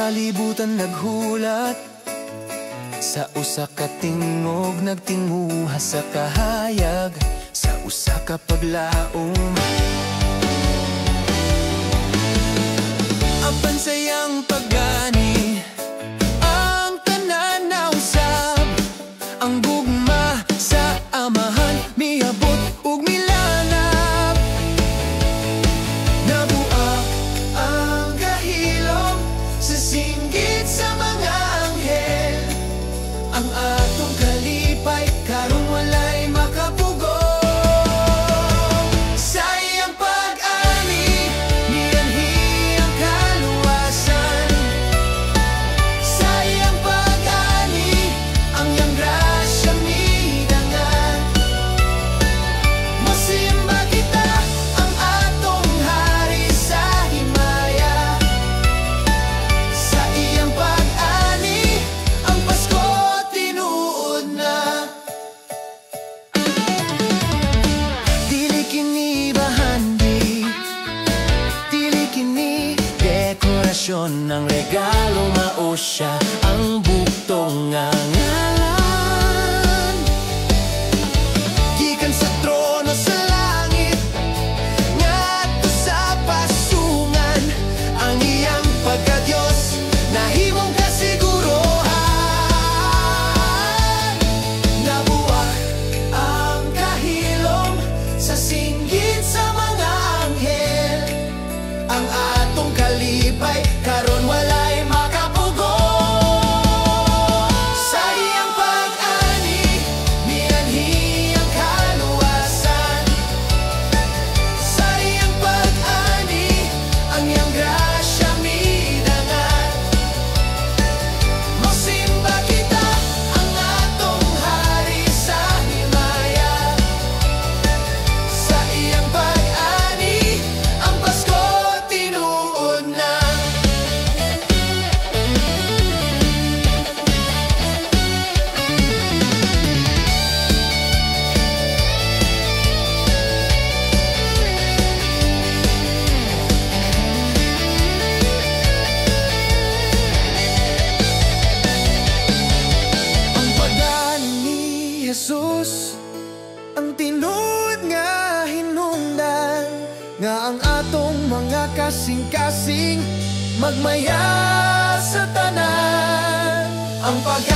kalibutan naghulat, sa usa ka tingog nagtinguha sa kahayag, sa usa ka paglaom. Apan sayang pagani ang tanan na usab, ang gugma sa amahan miabot ug milanap. Nabuak ang kahilom sa singgit sa mga anghel, ang atong kalipay karon walay makapugong. Sayang pag-ani mianhi ang kaluwasan, sayang pag-ani ang iyang grasya midangan. Mosimba kita ang atong hari sa himaya, sa iyang pag-ani ang Pasko tinuod na. Dili kini bahandi, dili kini dekorasyon, ang regalo mao siya ang buktong nga ngalan. Gikan sa trono sa langit ngadto sa pasungan, ang iyang pagka-Dios nahimong kasiguruhan. Nabuak ang kahilom sa singgit sa mga anghel, ang atong kalipay karon walay makapugong. Sa iyang pag-ani mianhi ang kaluwasan, sa iyang pag-ani ang iyang grasya midangan. Mosimba kita ang atong hari sa himaya, sa iyang pag-ani ang Pasko tinuod na. Ang pag-ani ni Jesus, ang tinuod nga hinungdan, nga ang atong mga kasing-kasing magmaya sa tanan. Ang pag